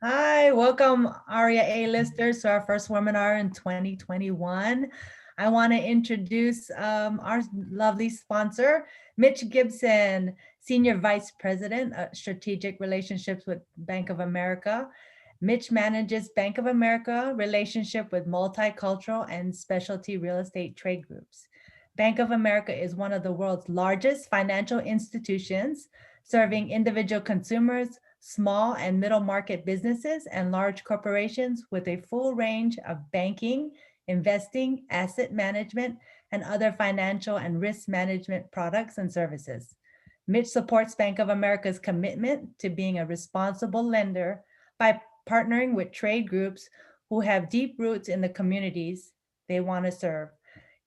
Hi, welcome ARIA A-listers to our first webinar in 2021. I want to introduce our lovely sponsor, Mitch Gibson, Senior Vice President of Strategic Relationships with Bank of America. Mitch manages Bank of America relationship with multicultural and specialty real estate trade groups. Bank of America is one of the world's largest financial institutions, serving individual consumers, small and middle market businesses, and large corporations with a full range of banking, investing, asset management, and other financial and risk management products and services. Mitch supports Bank of America's commitment to being a responsible lender by partnering with trade groups who have deep roots in the communities they want to serve.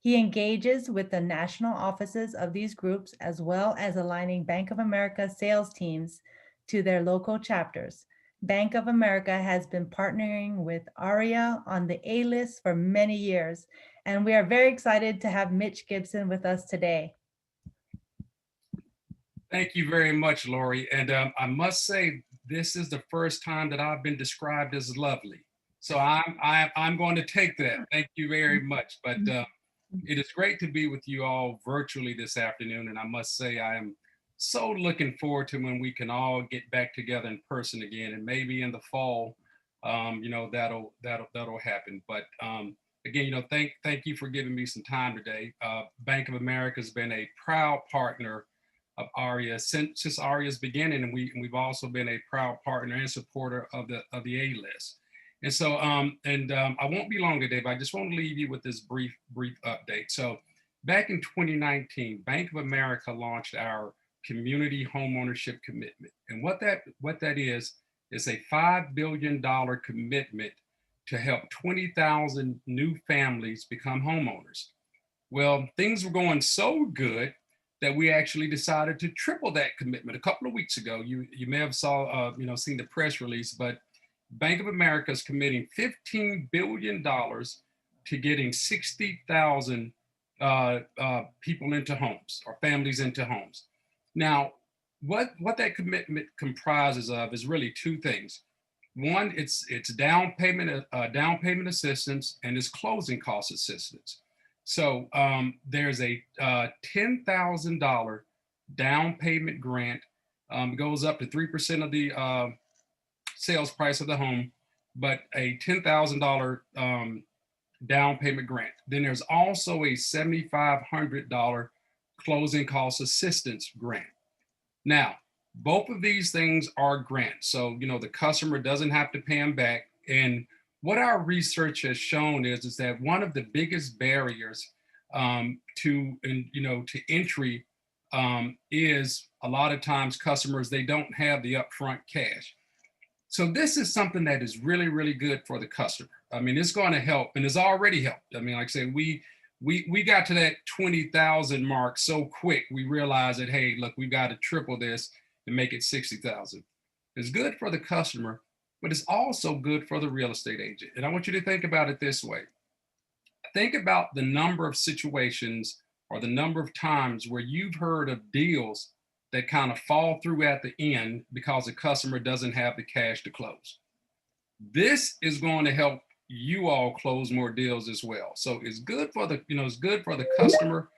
He engages with the national offices of these groups as well as aligning Bank of America sales teams to their local chapters. Bank of America has been partnering with ARIA on the A-list for many years, and we are very excited to have Mitch Gibson with us today. Thank you very much, Lori. And I must say, this is the first time that I've been described as lovely. So I'm going to take that. Thank you very much. But it is great to be with you all virtually this afternoon. And I must say, I am so looking forward to when we can all get back together in person again, and maybe in the fall, that'll happen. But again, thank you for giving me some time today. Bank of America has been a proud partner of ARIA since ARIA's beginning, and we've also been a proud partner and supporter of the A-list. And so, I won't be long today, but I just want to leave you with this brief update. So, back in 2019, Bank of America launched our community homeownership commitment, and what that is a $5 billion commitment to help 20,000 new families become homeowners. Well, things were going so good that we actually decided to triple that commitment a couple of weeks ago. You may have seen the press release, but Bank of America is committing $15 billion to getting 60,000 people into homes, or families into homes. Now, what that commitment comprises of is really two things. One, it's down payment assistance, and it's closing cost assistance. So there's a $10,000 down payment grant. Goes up to 3% of the sales price of the home, but a $10,000 down payment grant. Then there's also a $7,500 closing cost assistance grant. Now, both of these things are grants, so the customer doesn't have to pay them back. And what our research has shown is that one of the biggest barriers to entry is a lot of times customers, they don't have the upfront cash. So this is something that is really, really good for the customer. I mean, it's going to help, and it's already helped. I mean, like I said, we got to that 20,000 mark so quick. We realized that, hey, look, we've got to triple this and make it 60,000. It's good for the customer, but it's also good for the real estate agent. And I want you to think about it this way. Think about the number of situations or the number of times where you've heard of deals that kind of fall through at the end because the customer doesn't have the cash to close. This is going to help you all close more deals as well. So it's good for it's good for the customer,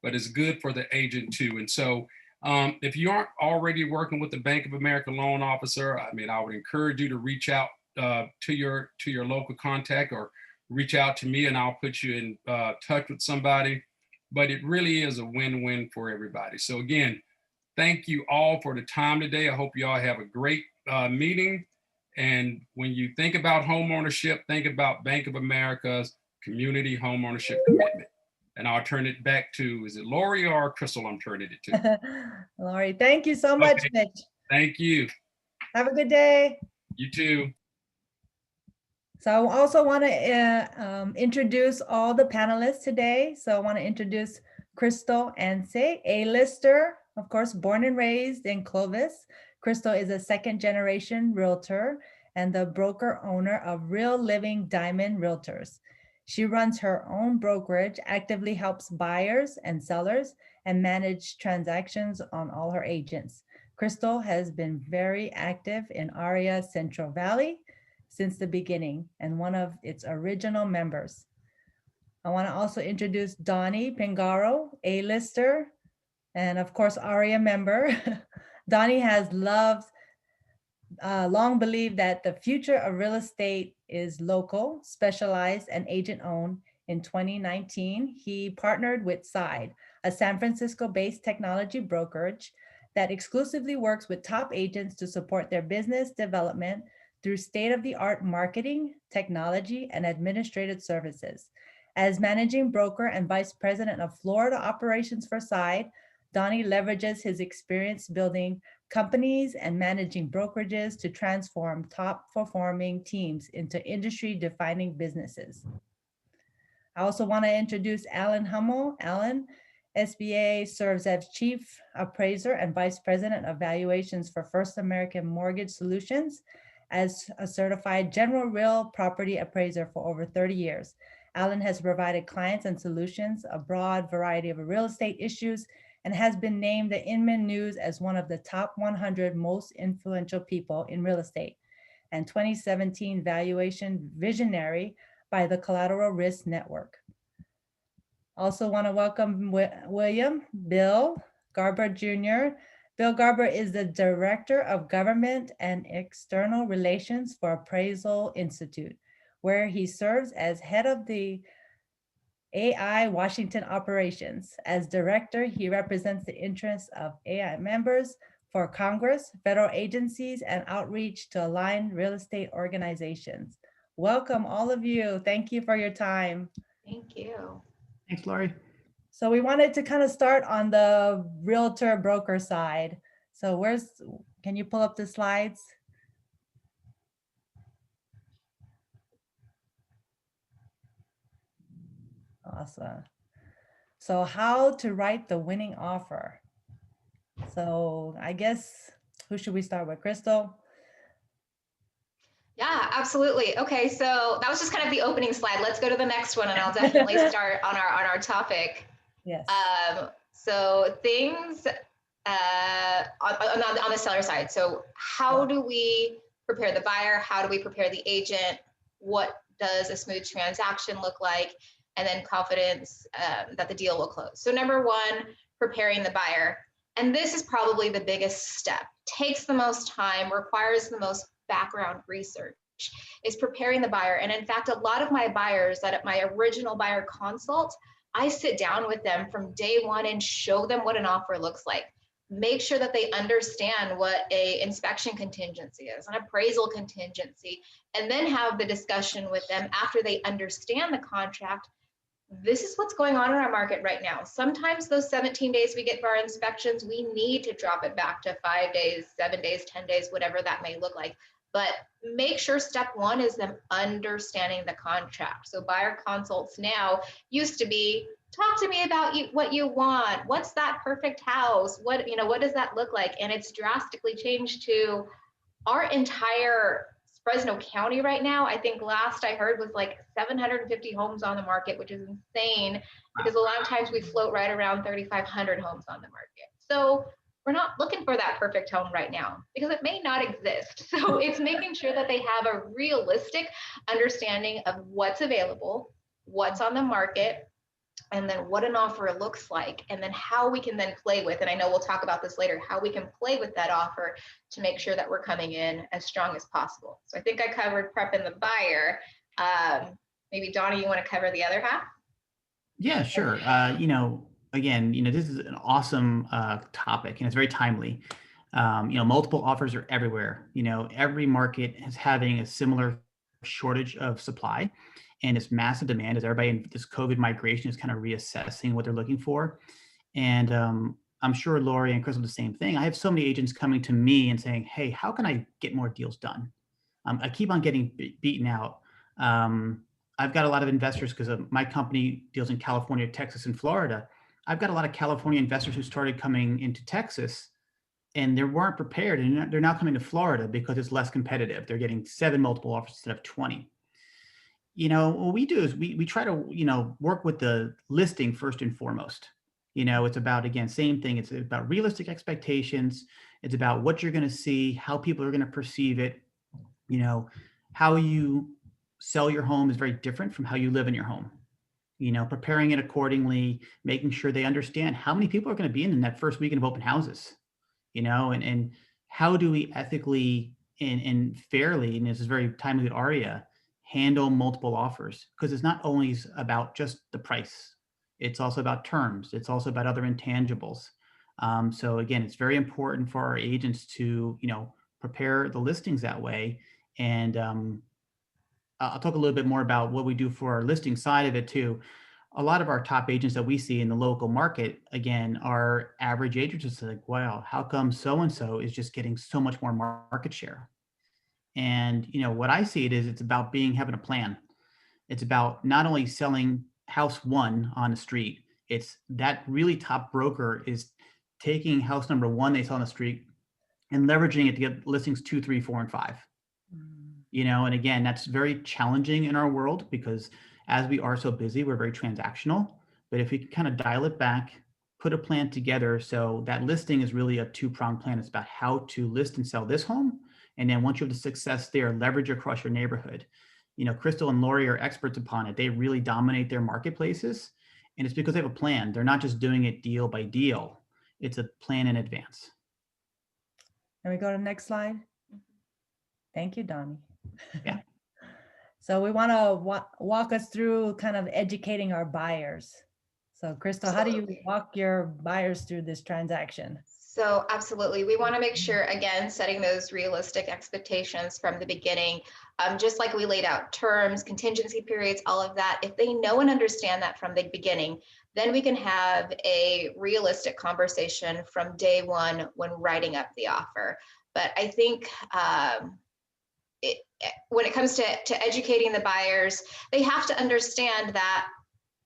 but it's good for the agent too. And so if you aren't already working with the Bank of America loan officer, I mean, I would encourage you to reach out to your local contact, or reach out to me and I'll put you in touch with somebody. But it really is a win-win for everybody. So again, thank you all for the time today. I hope you all have a great meeting. And when you think about home ownership, think about Bank of America's community home ownership commitment. And I'll turn it back to, is it Lori or Crystal I'm turning it to? Lori, thank you so much, Mitch. Thank you. Have a good day. You too. So I also want to introduce all the panelists today. So I want to introduce Crystal Anse, A-lister, of course, born and raised in Clovis. Crystal is a second-generation realtor and the broker owner of Real Living Diamond Realtors. She runs her own brokerage, actively helps buyers and sellers, and manage transactions on all her agents. Crystal has been very active in ARIA Central Valley since the beginning and one of its original members. I want to also introduce Donnie Pingaro, A-lister, and of course, ARIA member. Donnie has long believed that the future of real estate is local, specialized, and agent-owned. In 2019, he partnered with Side, a San Francisco-based technology brokerage that exclusively works with top agents to support their business development through state-of-the-art marketing, technology, and administrative services. As managing broker and vice president of Florida operations for Side, Donnie leverages his experience building companies and managing brokerages to transform top performing teams into industry defining businesses. I also want to introduce Alan Hummel. Alan, SBA, serves as Chief Appraiser and Vice President of Valuations for First American Mortgage Solutions as a certified general real property appraiser for over 30 years. Alan has provided clients and solutions a broad variety of real estate issues and has been named the Inman News as one of the top 100 most influential people in real estate and 2017 Valuation Visionary by the Collateral Risk Network. Also want to welcome William Bill Garber Jr. Bill Garber is the Director of Government and External Relations for Appraisal Institute, where he serves as head of the AI Washington operations. As director, he represents the interests of AI members for Congress, federal agencies, and outreach to align real estate organizations. Welcome, all of you. Thank you for your time. Thank you. Thanks, Lori. So we wanted to kind of start on the realtor broker side. So can you pull up the slides? Awesome. So how to write the winning offer. So I guess, who should we start with? Crystal? Yeah, absolutely. Okay, so that was just kind of the opening slide. Let's go to the next one, and I'll definitely start on our topic. Yes. So things on the seller side. So how do we prepare the buyer? How do we prepare the agent? What does a smooth transaction look like? And then confidence that the deal will close. So number one, preparing the buyer. And this is probably the biggest step. Takes the most time, requires the most background research, is preparing the buyer. And in fact, a lot of my buyers that at my original buyer consult, I sit down with them from day one and show them what an offer looks like. Make sure that they understand what a inspection contingency is, an appraisal contingency, and then have the discussion with them after they understand the contract. This is what's going on in our market right now. Sometimes those 17 days we get for our inspections, we need to drop it back to 5 days, 7 days, 10 days, whatever that may look like. But make sure step one is them understanding the contract. So buyer consults now used to be, talk to me about what you want. What's that perfect house? What does that look like? And it's drastically changed to our entire Fresno County right now. I think last I heard was like 750 homes on the market, which is insane because a lot of times we float right around 3,500 homes on the market. So we're not looking for that perfect home right now because it may not exist. So it's making sure that they have a realistic understanding of what's available, what's on the market, and then what an offer looks like, and then how we can then play with, and I know we'll talk about this later, how we can play with that offer to make sure that we're coming in as strong as possible. So I think I covered prepping the buyer. Maybe Donnie, you want to cover the other half? Yeah, sure. Again, this is an awesome topic and it's very timely. Multiple offers are everywhere. Every market is having a similar shortage of supply and it's massive demand as everybody in this COVID migration is kind of reassessing what they're looking for. And I'm sure Lori and Crystal the same thing. I have so many agents coming to me and saying, hey, how can I get more deals done? I keep on getting beaten out. I've got a lot of investors because my company deals in California, Texas, and Florida. I've got a lot of California investors who started coming into Texas and they weren't prepared, and they're now coming to Florida because it's less competitive. They're getting 7 multiple offers instead of 20. What we do is we try to, work with the listing first and foremost. It's about, again, same thing. It's about realistic expectations. It's about what you're going to see, how people are going to perceive it. You know, how you sell your home is very different from how you live in your home. You know, preparing it accordingly, making sure they understand how many people are going to be in that first weekend of open houses, you know, and how do we ethically and fairly, and this is very timely with Aria, handle multiple offers? Because it's not always about just the price. It's also about terms. It's also about other intangibles. So again, it's very important for our agents to, you know, prepare the listings that way. And I'll talk a little bit more about what we do for our listing side of it too. A lot of our top agents that we see in the local market, again, are average agents. It's like, wow, how come so-and-so is just getting so much more market share? And, you know, what I see it is it's about having a plan. It's about not only selling house one on the street, it's that really top broker is taking house number one they saw on the street and leveraging it to get listings 2, 3, 4, and 5. You know, and again, that's very challenging in our world because as we are so busy, we're very transactional. But if we can kind of dial it back, put a plan together, so that listing is really a two-pronged plan. It's about how to list and sell this home. And then once you have the success there, leverage across your neighborhood. You know, Crystal and Lori are experts upon it. They really dominate their marketplaces. And it's because they have a plan. They're not just doing it deal by deal. It's a plan in advance. Can we go to the next slide? Thank you, Donnie. Yeah. So we want to walk us through kind of educating our buyers. So Crystal, how do you walk your buyers through this transaction? So absolutely, we want to make sure, again, setting those realistic expectations from the beginning, just like we laid out terms, contingency periods, all of that. If they know and understand that from the beginning, then we can have a realistic conversation from day one when writing up the offer. But I think when it comes to educating the buyers, they have to understand that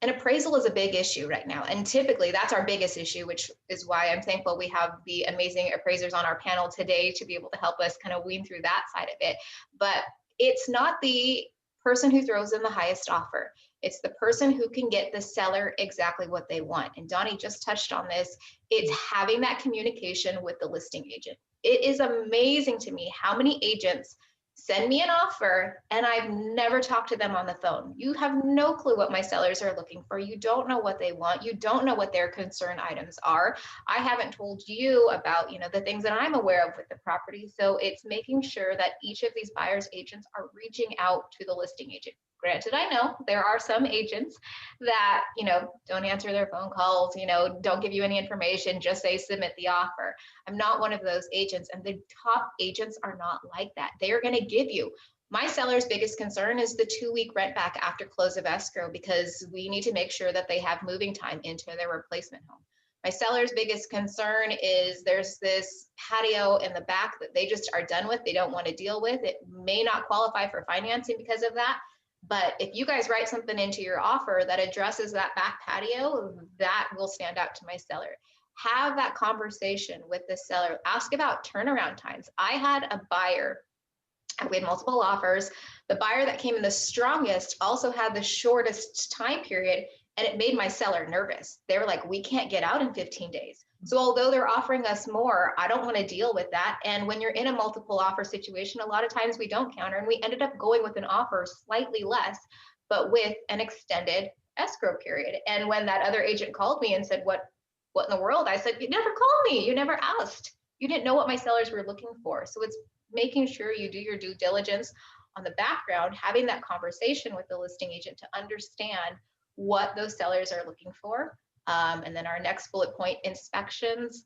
an appraisal is a big issue right now. And typically that's our biggest issue, which is why I'm thankful we have the amazing appraisers on our panel today to be able to help us kind of wean through that side of it. But it's not the person who throws in the highest offer. It's the person who can get the seller exactly what they want. And Donnie just touched on this. It's having that communication with the listing agent. It is amazing to me how many agents send me an offer and I've never talked to them on the phone. You have no clue what my sellers are looking for. You don't know what they want. You don't know what their concern items are. I haven't told you about, you know, the things that I'm aware of with the property. So it's making sure that each of these buyers agents are reaching out to the listing agent. Granted, I know there are some agents that, you know, don't answer their phone calls, you know, don't give you any information, just say submit the offer. I'm not one of those agents, and the top agents are not like that. They are going to give you. My seller's biggest concern is the 2-week rent back after close of escrow, because we need to make sure that they have moving time into their replacement home. My seller's biggest concern is there's this patio in the back that they just are done with. They don't want to deal with. It may not qualify for financing because of that. But if you guys write something into your offer that addresses that back patio, that will stand out to my seller. Have that conversation with the seller. Ask about turnaround times. I had a buyer, we had multiple offers. The buyer that came in the strongest also had the shortest time period, and it made my seller nervous. They were like, we can't get out in 15 days. So although they're offering us more, I don't want to deal with that. And when you're in a multiple offer situation, a lot of times we don't counter, and we ended up going with an offer slightly less, but with an extended escrow period. And when that other agent called me and said, what in the world? I said, you never called me. You never asked. You didn't know what my sellers were looking for. So it's making sure you do your due diligence on the background, having that conversation with the listing agent to understand what those sellers are looking for. And then our next bullet point, inspections.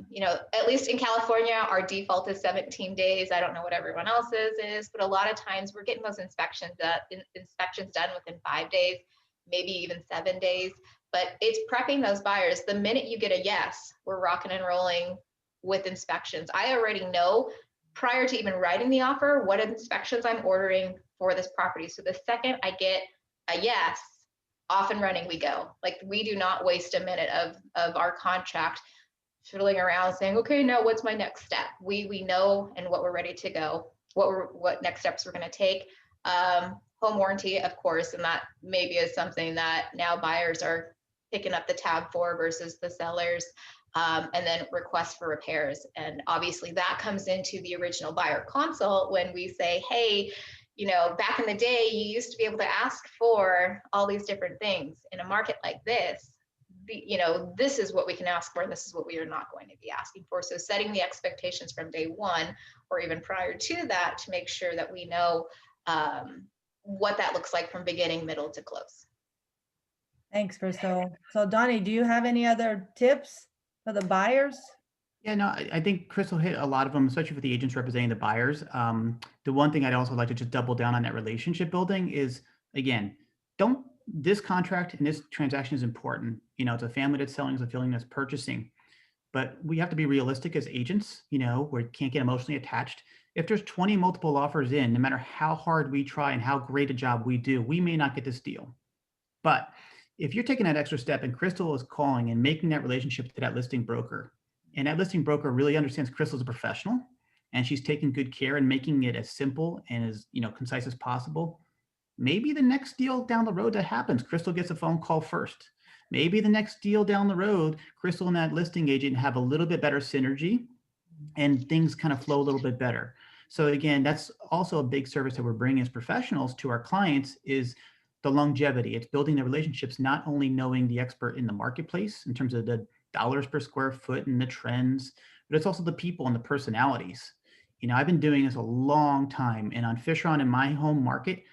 You know, at least in California, our default is 17 days. I don't know what everyone else's is, but a lot of times we're getting those inspections done within 5 days, maybe even 7 days. But it's prepping those buyers. The minute you get a yes, we're rocking and rolling with inspections. I already know prior to even writing the offer what inspections I'm ordering for this property. So the second I get a yes, off and running we go. Like, we do not waste a minute of our contract fiddling around saying, okay, now what's my next step? We know and what we're ready to go, what next steps we're going to take. Home warranty, of course, and that maybe is something that now buyers are picking up the tab for versus the sellers. and then requests for repairs. And obviously that comes into the original buyer consult when we say, hey, you know, back in the day, you used to be able to ask for all these different things. In a market like this, you know, this is what we can ask for, and this is what we are not going to be asking for. So setting the expectations from day one, or even prior to that, to make sure that we know what that looks like from beginning, middle to close. Thanks, Crystal. So Donnie, do you have any other tips for the buyers? Yeah, no, I think Crystal hit a lot of them, especially for the agents representing the buyers. The one thing I'd also like to just double down on that relationship building is, again, this contract and this transaction is important. You know, it's a family that's selling, it's a family that's purchasing, but we have to be realistic as agents. You know, we can't get emotionally attached. If there's 20 multiple offers in, no matter how hard we try and how great a job we do, we may not get this deal. But if you're taking that extra step and Crystal is calling and making that relationship to that listing broker, and that listing broker really understands Crystal as a professional, and she's taking good care and making it as simple and as, you know, concise as possible, maybe the next deal down the road that happens, Crystal gets a phone call first. Maybe the next deal down the road, Crystal and that listing agent have a little bit better synergy and things kind of flow a little bit better. So again, that's also a big service that we're bringing as professionals to our clients, is the longevity. It's building the relationships, not only knowing the expert in the marketplace in terms of the dollars per square foot and the trends, but it's also the people and the personalities. You know, I've been doing this a long time, and on Fisheron in my home market,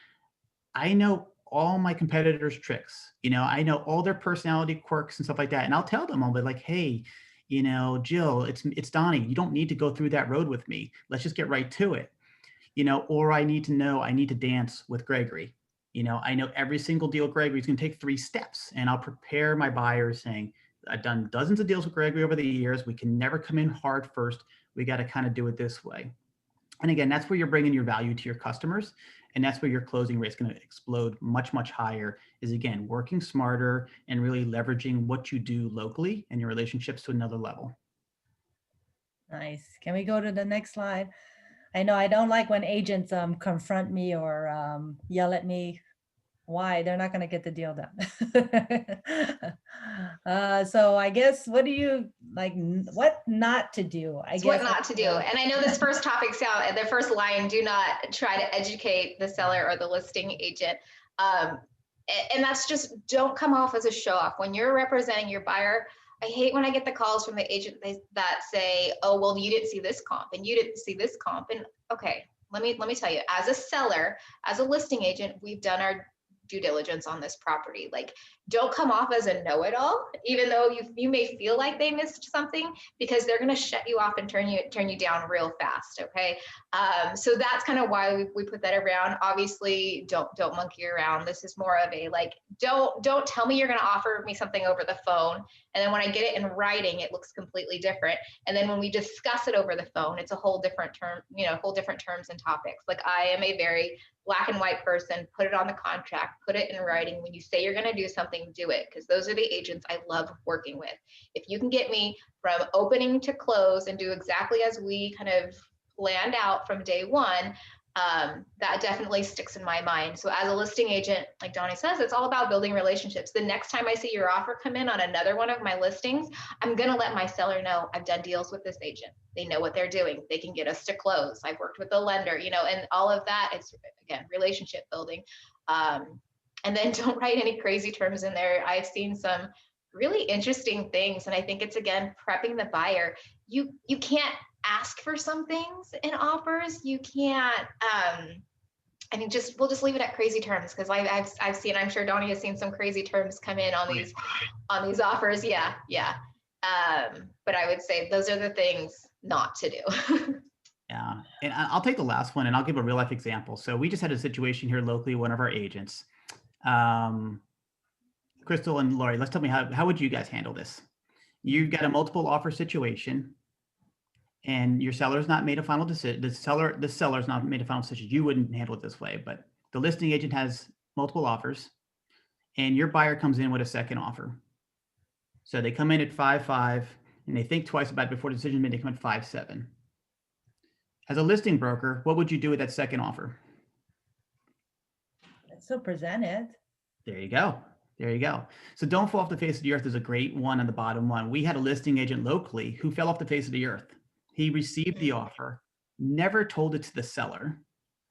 I know all my competitors' tricks. You know, I know all their personality quirks and stuff like that. And I'll tell them, I'll be like, hey, you know, Jill, it's Donnie. You don't need to go through that road with me. Let's just get right to it. You know, or I need to dance with Gregory. You know, I know every single deal with Gregory is going to take 3 steps, and I'll prepare my buyers saying, I've done dozens of deals with Gregory over the years. We can never come in hard first. We got to kind of do it this way. And again, that's where you're bringing your value to your customers. And that's where your closing rate is going to explode much, much higher, is again, working smarter and really leveraging what you do locally and your relationships to another level. Nice. Can we go to the next slide? I know I don't like when agents confront me or yell at me. Why? They're not going to get the deal done. So I guess, what do you like? What not to do? I guess what not to do. And I know this first topic's out, the first line: do not try to educate the seller or the listing agent. And that's just, don't come off as a show off when you're representing your buyer. I hate when I get the calls from the agent that say, oh, well, you didn't see this comp and you didn't see this comp. And okay, let me tell you, as a seller, as a listing agent, we've done our due diligence on this property. Like, don't come off as a know-it-all, even though you may feel like they missed something, because they're going to shut you off and turn you down real fast. Okay. So that's kind of why we put that around. Obviously, don't monkey around. This is more of a, like, don't tell me you're going to offer me something over the phone, and then when I get it in writing, it looks completely different. And then when we discuss it over the phone, it's a whole different term, whole different terms and topics. Like, I am a very black and white person. Put it on the contract, put it in writing. When you say you're going to do something, do it, because those are the agents I love working with. If you can get me from opening to close and do exactly as we kind of planned out from day one, that definitely sticks in my mind. So as a listing agent, like Donnie says, it's all about building relationships. The next time I see your offer come in on another one of my listings, I'm going to let my seller know I've done deals with this agent. They know what they're doing. They can get us to close. I've worked with the lender, and all of that. It's, again, relationship building. And then don't write any crazy terms in there. I've seen some really interesting things. And I think it's, again, prepping the buyer. You can't ask for some things in offers. You can't, we'll just leave it at crazy terms, because I've seen, I'm sure Donnie has seen some crazy terms come in on these offers. Yeah. But I would say those are the things not to do. Yeah, and I'll take the last one, and I'll give a real life example. So we just had a situation here locally, one of our agents. Crystal and Lori, let's tell me, how would you guys handle this? You've got a multiple offer situation, and your seller's not made a final decision. The seller's not made a final decision. You wouldn't handle it this way, but the listing agent has multiple offers, and your buyer comes in with a second offer. So they come in at 5.5, and they think twice about it before the decision made. They come at 5.7. As a listing broker, what would you do with that second offer? So present it. There you go. There you go. So don't fall off the face of the earth is a great one on the bottom one. We had a listing agent locally who fell off the face of the earth. He received the offer, never told it to the seller.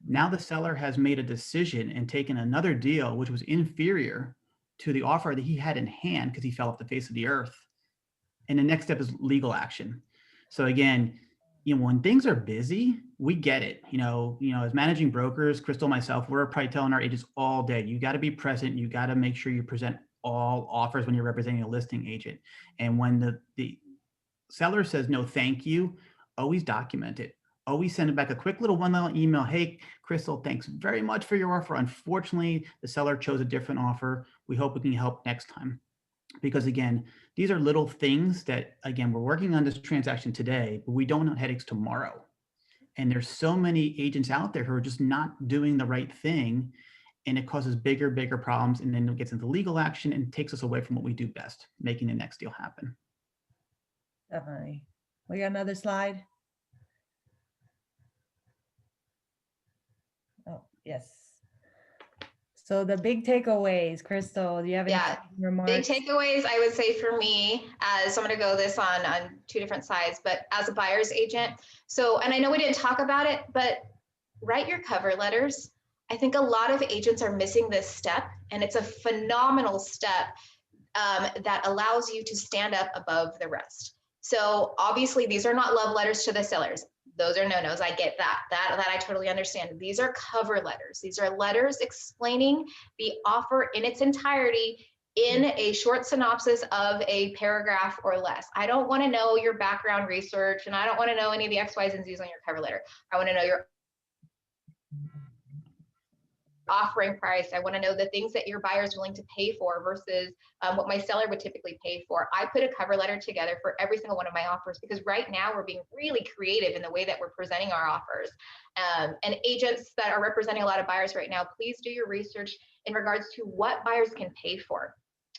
Now the seller has made a decision and taken another deal, which was inferior to the offer that he had in hand because he fell off the face of the earth. And the next step is legal action. So again, when things are busy, we get it. As managing brokers, Crystal, myself, we're probably telling our agents all day, you got to be present. You got to make sure you present all offers when you're representing a listing agent. And when the seller says, no, thank you, always document it. Always send it back a quick little one-line email. Hey, Crystal, thanks very much for your offer. Unfortunately, the seller chose a different offer. We hope we can help next time. Because again, these are little things that, again, we're working on this transaction today, but we don't want headaches tomorrow. And there's so many agents out there who are just not doing the right thing, and it causes bigger problems, and then it gets into legal action and takes us away from what we do best, making the next deal happen. Definitely. We got another slide. Oh, yes. So the big takeaways, Crystal, do you have any remarks? Big takeaways, I would say for me, so I'm going to go this on two different sides, but as a buyer's agent. So, and I know we didn't talk about it, but write your cover letters. I think a lot of agents are missing this step, and it's a phenomenal step that allows you to stand up above the rest. So obviously these are not love letters to the sellers. Those are no-nos. I get that. That I totally understand. These are cover letters. These are letters explaining the offer in its entirety in a short synopsis of a paragraph or less. I don't want to know your background research, and I don't want to know any of the X, Y's, and Z's on your cover letter. I want to know your offering price. I want to know the things that your buyer is willing to pay for versus what my seller would typically pay for. I put a cover letter together for every single one of my offers because right now we're being really creative in the way that we're presenting our offers. And agents that are representing a lot of buyers right now, please do your research in regards to what buyers can pay for.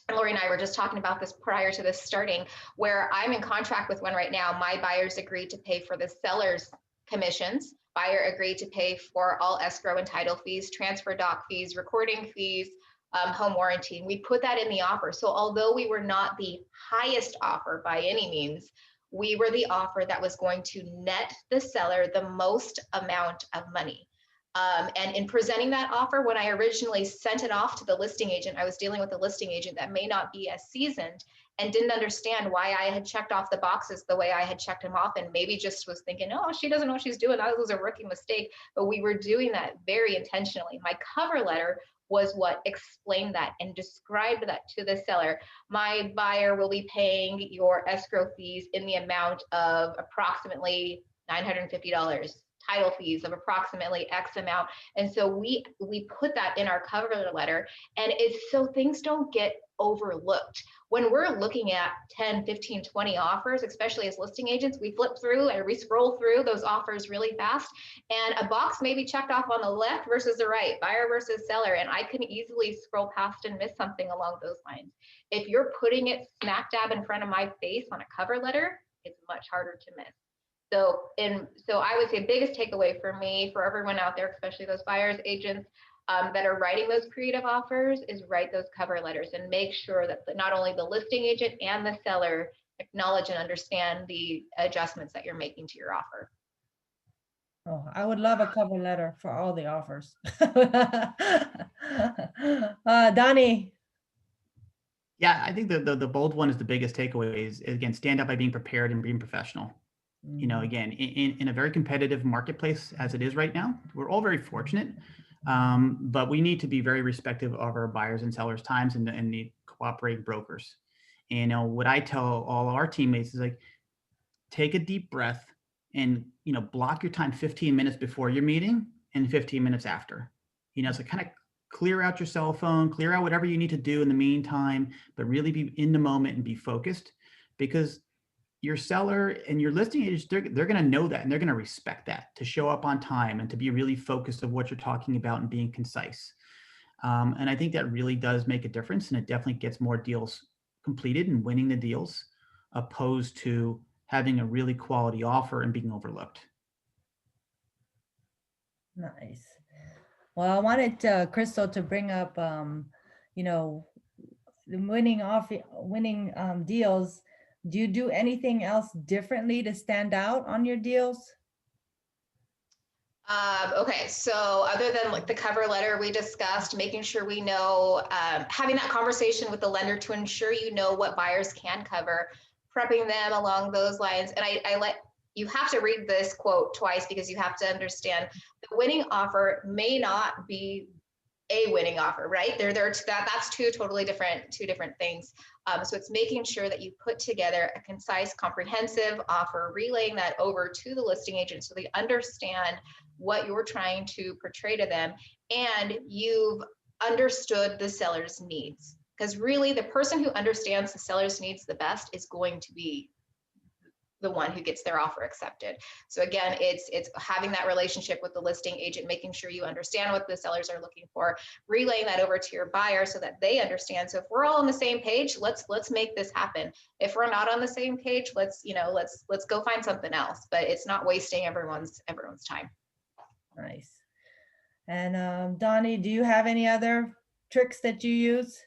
And Lori and I were just talking about this prior to this starting, where I'm in contract with one right now. My buyers agreed to pay for the seller's commissions. Buyer agreed to pay for all escrow and title fees, transfer doc fees, recording fees, home warranty. We put that in the offer. So although we were not the highest offer by any means, we were the offer that was going to net the seller the most amount of money. And in presenting that offer, when I originally sent it off to the listing agent, I was dealing with a listing agent that may not be as seasoned and didn't understand why I had checked off the boxes the way I had checked them off, and maybe just was thinking, oh, she doesn't know what she's doing. That was a rookie mistake. But we were doing that very intentionally. My cover letter was what explained that and described that to the seller. My buyer will be paying your escrow fees in the amount of approximately $950. Title fees of approximately X amount. And so we put that in our cover letter, and it's so things don't get overlooked. When we're looking at 10, 15, 20 offers, especially as listing agents, we flip through and we scroll through those offers really fast, and a box may be checked off on the left versus the right, buyer versus seller, and I can easily scroll past and miss something along those lines. If you're putting it smack dab in front of my face on a cover letter, it's much harder to miss. So I would say biggest takeaway for me, for everyone out there, especially those buyers agents that are writing those creative offers, is write those cover letters and make sure that not only the listing agent and the seller acknowledge and understand the adjustments that you're making to your offer. Oh, I would love a cover letter for all the offers. Donnie. Yeah, I think the bold one is the biggest takeaway is, again, stand up by being prepared and being professional. Again, in a very competitive marketplace as it is right now, we're all very fortunate, but we need to be very respectful of our buyers and sellers' times and the cooperating brokers. And what I tell all our teammates is like, take a deep breath and block your time 15 minutes before your meeting and 15 minutes after. So kind of clear out your cell phone, clear out whatever you need to do in the meantime, but really be in the moment and be focused, because your seller and your listing agents, they're going to know that, and they're going to respect that, to show up on time and to be really focused of what you're talking about and being concise. And I think that really does make a difference, and it definitely gets more deals completed and winning the deals, opposed to having a really quality offer and being overlooked. Nice. Well, I wanted Crystal to bring up, winning deals, do you do anything else differently to stand out on your deals? Okay, so other than like the cover letter we discussed, making sure we know, having that conversation with the lender to ensure you know what buyers can cover, prepping them along those lines. And I let you have to read this quote twice because you have to understand the winning offer may not be a winning offer, right? That's two different things. So it's making sure that you put together a concise, comprehensive offer, relaying that over to the listing agent so they understand what you're trying to portray to them, and you've understood the seller's needs. Because really, the person who understands the seller's needs the best is going to be the one who gets their offer accepted. So again, it's having that relationship with the listing agent, making sure you understand what the sellers are looking for, relaying that over to your buyer so that they understand. So if we're all on the same page, let's make this happen. If we're not on the same page, let's go find something else. But it's not wasting everyone's time. Nice. And Donnie, do you have any other tricks that you use?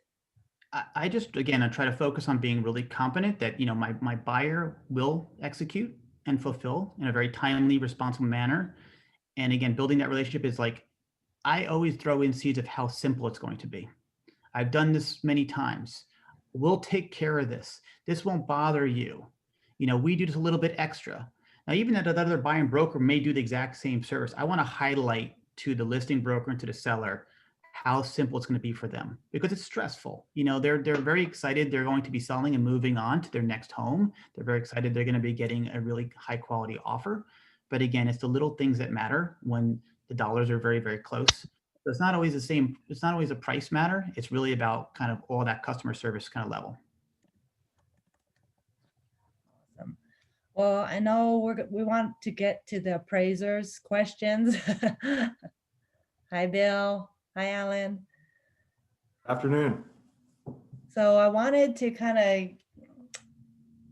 I just, again, I try to focus on being really confident that, my buyer will execute and fulfill in a very timely, responsible manner. And again, building that relationship is like, I always throw in seeds of how simple it's going to be. I've done this many times. We'll take care of this. This won't bother you. We do just a little bit extra. Now, even that other buyer and broker may do the exact same service. I want to highlight to the listing broker and to the seller how simple it's going to be for them, because it's stressful. They're very excited. They're going to be selling and moving on to their next home. They're very excited. They're going to be getting a really high quality offer. But again, it's the little things that matter when the dollars are very, very close. So it's not always the same. It's not always a price matter. It's really about kind of all that customer service kind of level. Awesome. Well, I know we want to get to the appraisers questions. Hi, Bill. Hi, Alan. Afternoon. So I wanted to kind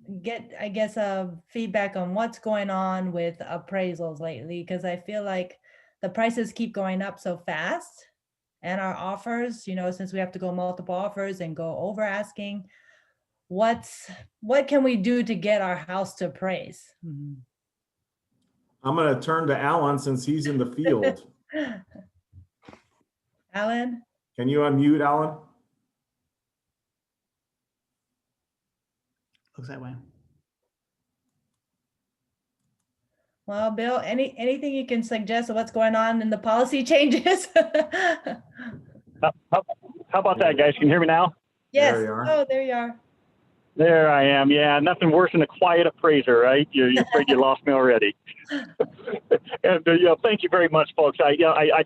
of get, I guess, feedback on what's going on with appraisals lately, because I feel like the prices keep going up so fast, and our offers, since we have to go multiple offers and go over asking, what can we do to get our house to appraise? I'm going to turn to Alan since he's in the field. Alan? Can you unmute, Alan? Looks that way. Well, Bill, anything you can suggest of what's going on in the policy changes? How about that, guys? Can you hear me now? Yes. There you are. Oh, there you are. There I am. Yeah, nothing worse than a quiet appraiser, right? You're afraid you lost me already. And thank you very much, folks. I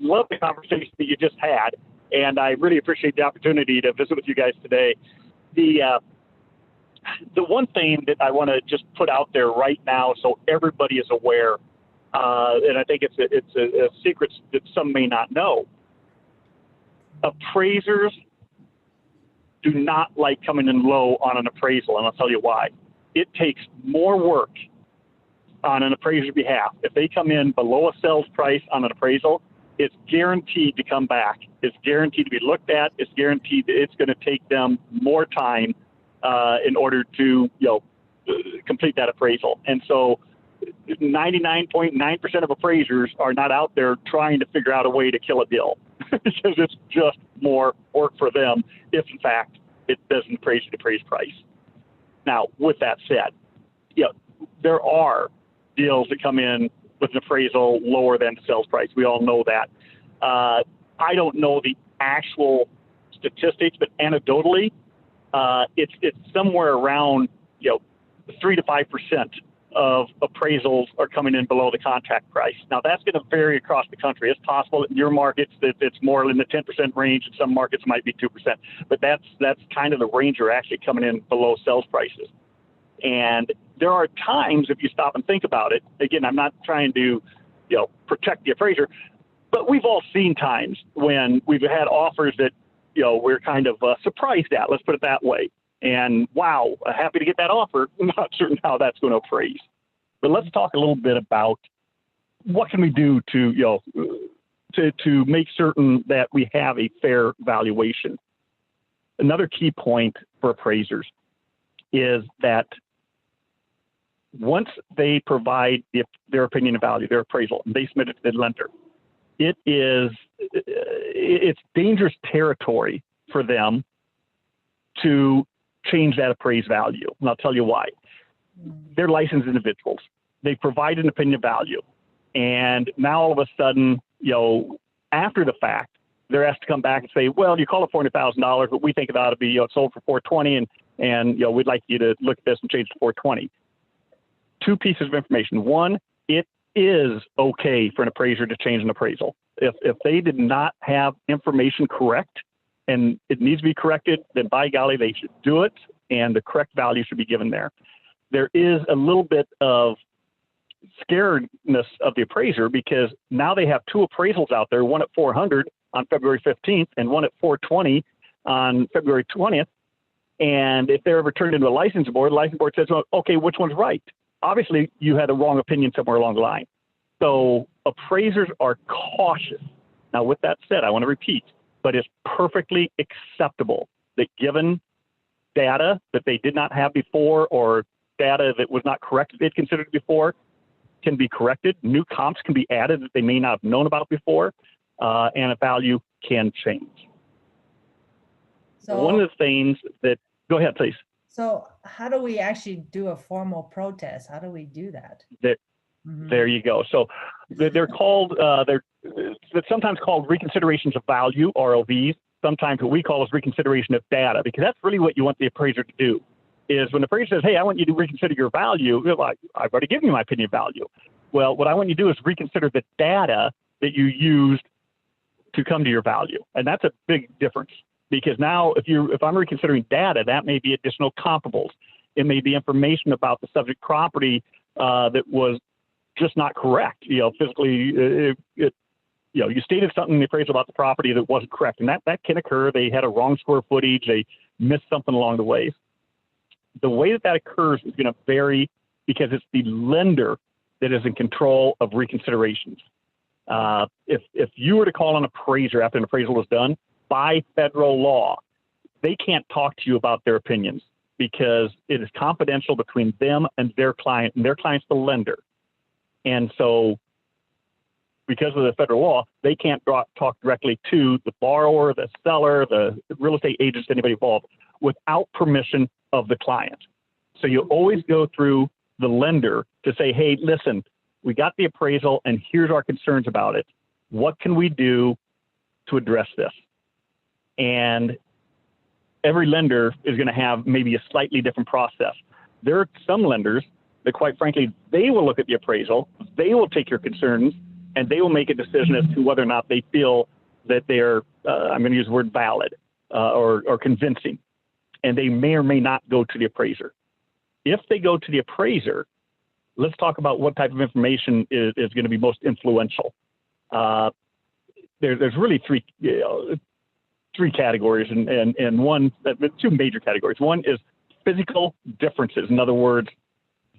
love the conversation that you just had, and I really appreciate the opportunity to visit with you guys today. The one thing that I want to just put out there right now, so everybody is aware, and I think it's a secret that some may not know. Appraisers do not like coming in low on an appraisal, and I'll tell you why. It takes more work on an appraiser's behalf. If they come in below a sales price on an appraisal, it's guaranteed to come back. It's guaranteed to be looked at. It's guaranteed that it's going to take them more time in order to complete that appraisal. And so 99.9% of appraisers are not out there trying to figure out a way to kill a deal because it's just more work for them if, in fact, it doesn't appraise the appraised price. Now, with that said, there are deals that come in with an appraisal lower than the sales price. We all know that. I don't know the actual statistics, but anecdotally, it's somewhere around 3 to 5% of appraisals are coming in below the contract price. Now that's going to vary across the country. It's possible that in your markets that it's more in the 10% range, and some markets might be 2%. But that's kind of the range you're actually coming in below sales prices. And there are times, if you stop and think about it, again, I'm not trying to protect the appraiser, but we've all seen times when we've had offers that we're kind of surprised at, let's put it that way. And wow, happy to get that offer. Not certain how that's going to appraise. But let's talk a little bit about what can we do to make certain that we have a fair valuation. another key point for appraisers is that once they provide their opinion of value, their appraisal, and they submit it to the lender, it's dangerous territory for them to change that appraised value. And I'll tell you why. They're licensed individuals. They provide an opinion of value. And now all of a sudden, after the fact, they're asked to come back and say, well, you call it $400,000, but we think it ought to be sold for $420, and we'd like you to look at this and change it to $420. Two pieces of information. One, it is okay for an appraiser to change an appraisal. If they did not have information correct and it needs to be corrected, then by golly, they should do it, and the correct value should be given there. There is a little bit of scaredness of the appraiser because now they have two appraisals out there, one at 400 on February 15th and one at 420 on February 20th. And if they're ever turned into a license board, the license board says, well, okay, which one's right? Obviously, you had a wrong opinion somewhere along the line. So appraisers are cautious. Now, with that said, I want to repeat, but it's perfectly acceptable that given data that they did not have before or data that was not correct that they'd considered before can be corrected. New comps can be added that they may not have known about before, and a value can change. So one of the things that, go ahead, please. So how do we actually do a formal protest? How do we do that? There you go. So they're called, they're sometimes called reconsiderations of value, ROVs. Sometimes what we call is reconsideration of data, because that's really what you want the appraiser to do. Is when the appraiser says, hey, I want you to reconsider your value, I've already given you my opinion of value. Well, what I want you to do is reconsider the data that you used to come to your value. And that's a big difference, because now if I'm reconsidering data, that may be additional comparables. It may be information about the subject property that was just not correct. Physically, you stated something in the appraisal about the property that wasn't correct, and that can occur. They had a wrong square footage. They missed something along the way. The way that occurs is going to vary because it's the lender that is in control of reconsiderations. If you were to call an appraiser after an appraisal is done, by federal law, they can't talk to you about their opinions because it is confidential between them and their client, and their client's the lender. And so because of the federal law, they can't talk directly to the borrower, the seller, the real estate agents, anybody involved, without permission of the client. So you always go through the lender to say, hey, listen, we got the appraisal and here's our concerns about it. What can we do to address this? And every lender is going to have maybe a slightly different process. There are some lenders that, quite frankly, they will look at the appraisal, they will take your concerns, and they will make a decision as to whether or not they feel that they're, I'm going to use the word valid or convincing. And they may or may not go to the appraiser. If they go to the appraiser, let's talk about what type of information is going to be most influential. There's really three categories, and one, two major categories. One is physical differences. In other words,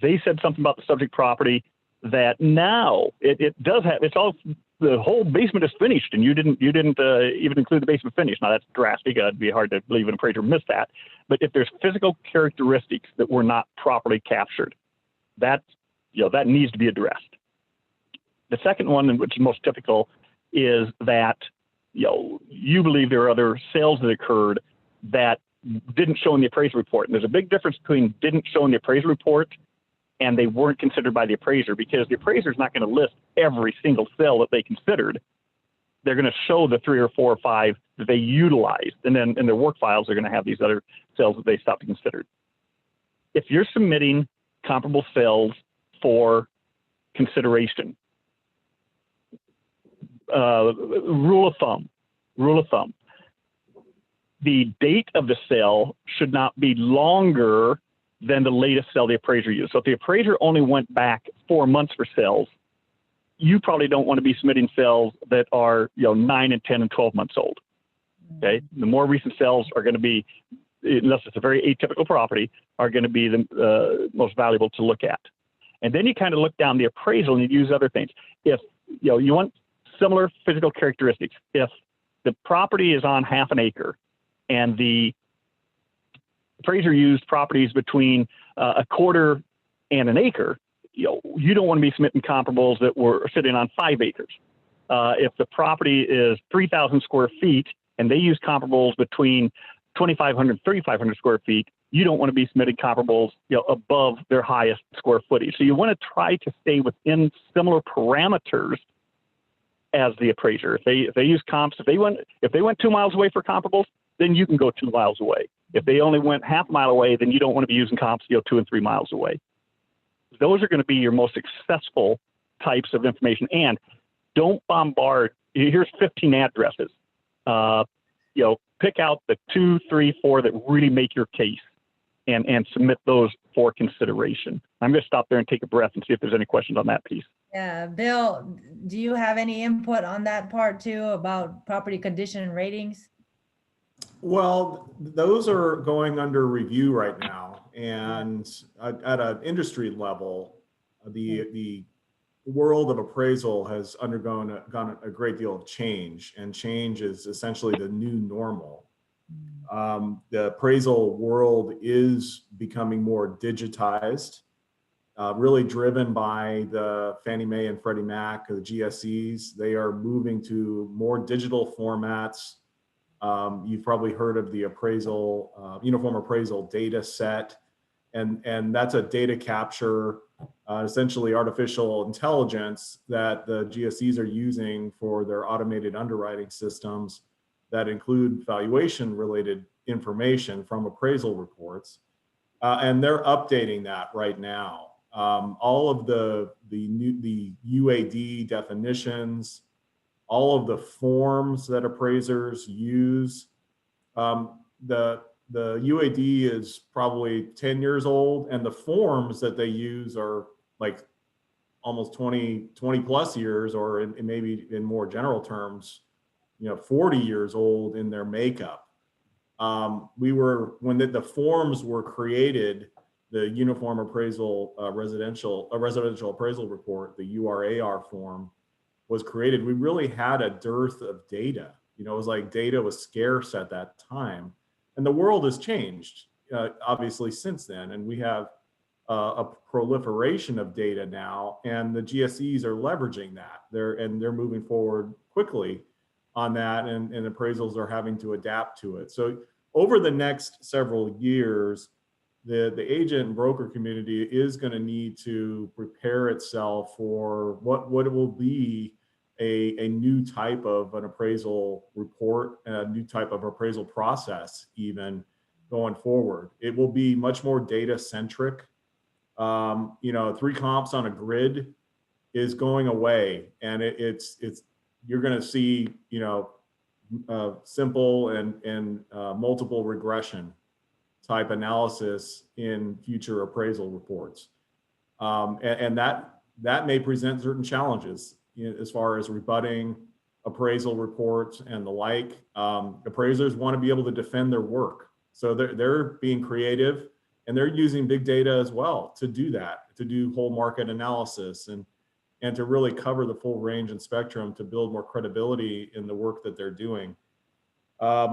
they said something about the subject property that now it does have, it's all, the whole basement is finished, and you didn't even include the basement finish. Now that's drastic. It'd be hard to believe an appraiser missed that. But if there's physical characteristics that were not properly captured, that needs to be addressed. The second one, and which is most typical, is that you believe there are other sales that occurred that didn't show in the appraisal report. And there's a big difference between didn't show in the appraisal report and they weren't considered by the appraiser, because the appraiser is not going to list every single sale that they considered. They're going to show the 3 or 4 or 5 that they utilized, and then in their work files, they're going to have these other sales that they stopped and considered. If you're submitting comparable sales for consideration, rule of thumb, the date of the sale should not be longer than the latest sale the appraiser used. So if the appraiser only went back 4 months for sales, you probably don't want to be submitting sales that are 9 and 10 and 12 months old. Okay, the more recent sales are going to be, unless it's a very atypical property, are going to be the most valuable to look at. And then you kind of look down the appraisal and you use other things. If you want similar physical characteristics, if the property is on half an acre and the appraiser used properties between a quarter and an acre, you don't want to be submitting comparables that were sitting on 5 acres. If the property is 3,000 square feet and they use comparables between 2,500 and 3,500 square feet, you don't want to be submitting comparables above their highest square footage. So you want to try to stay within similar parameters as the appraiser. If they use comps, if they went 2 miles away for comparables, then you can go 2 miles away. If they only went half a mile away, then you don't want to be using comps 2 and 3 miles away. Those are going to be your most successful types of information. And don't bombard. Here's 15 addresses. Pick out the 2, 3, 4 that really make your case, and submit those for consideration. I'm going to stop there and take a breath and see if there's any questions on that piece. Yeah, Bill, do you have any input on that part too about property condition ratings? Well, those are going under review right now, and at an industry level, the world of appraisal has gone a great deal of change, and change is essentially the new normal. The appraisal world is becoming more digitized, really driven by the Fannie Mae and Freddie Mac, the GSEs. They are moving to more digital formats. You've probably heard of the uniform appraisal data set, and that's a data capture, essentially artificial intelligence that the GSEs are using for their automated underwriting systems that include valuation related information from appraisal reports. And they're updating that right now. All of the UAD definitions, all of the forms that appraisers use. The UAD is probably 10 years old, and the forms that they use are like almost 20 plus years, or maybe in more general terms, 40 years old in their makeup. When the forms were created, the Uniform Appraisal Residential Appraisal Report, the URAR form, was created, we really had a dearth of data. It was like data was scarce at that time. And the world has changed, obviously, since then. And we have a proliferation of data now, and the GSEs are leveraging that. They're moving forward quickly on that, and appraisals are having to adapt to it. So over the next several years, the agent and broker community is going to need to prepare itself for what it will be a new type of an appraisal report, a new type of appraisal process, even going forward. It will be much more data centric. 3 comps on a grid is going away, and you're going to see simple and multiple regression type analysis in future appraisal reports. And that may present certain challenges as far as rebutting appraisal reports and the like. Appraisers want to be able to defend their work. So they're being creative, and they're using big data as well to do that, to do whole market analysis and to really cover the full range and spectrum to build more credibility in the work that they're doing.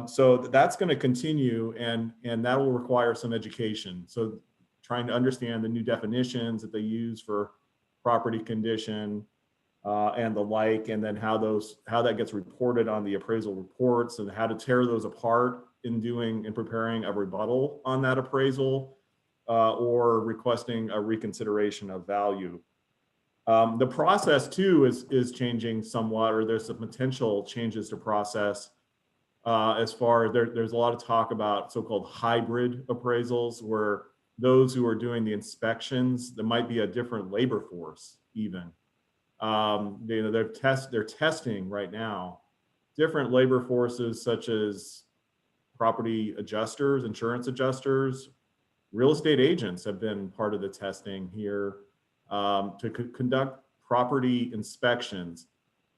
So that's going to continue, and that will require some education. So trying to understand the new definitions that they use for property condition and the like, and then how that gets reported on the appraisal reports, and how to tear those apart in preparing a rebuttal on that appraisal or requesting a reconsideration of value. The process too is changing somewhat, or there's some potential changes to process. As far as there's a lot of talk about so-called hybrid appraisals, where those who are doing the inspections, there might be a different labor force even. They're testing right now different labor forces, such as property adjusters, insurance adjusters, real estate agents have been part of the testing here to conduct property inspections.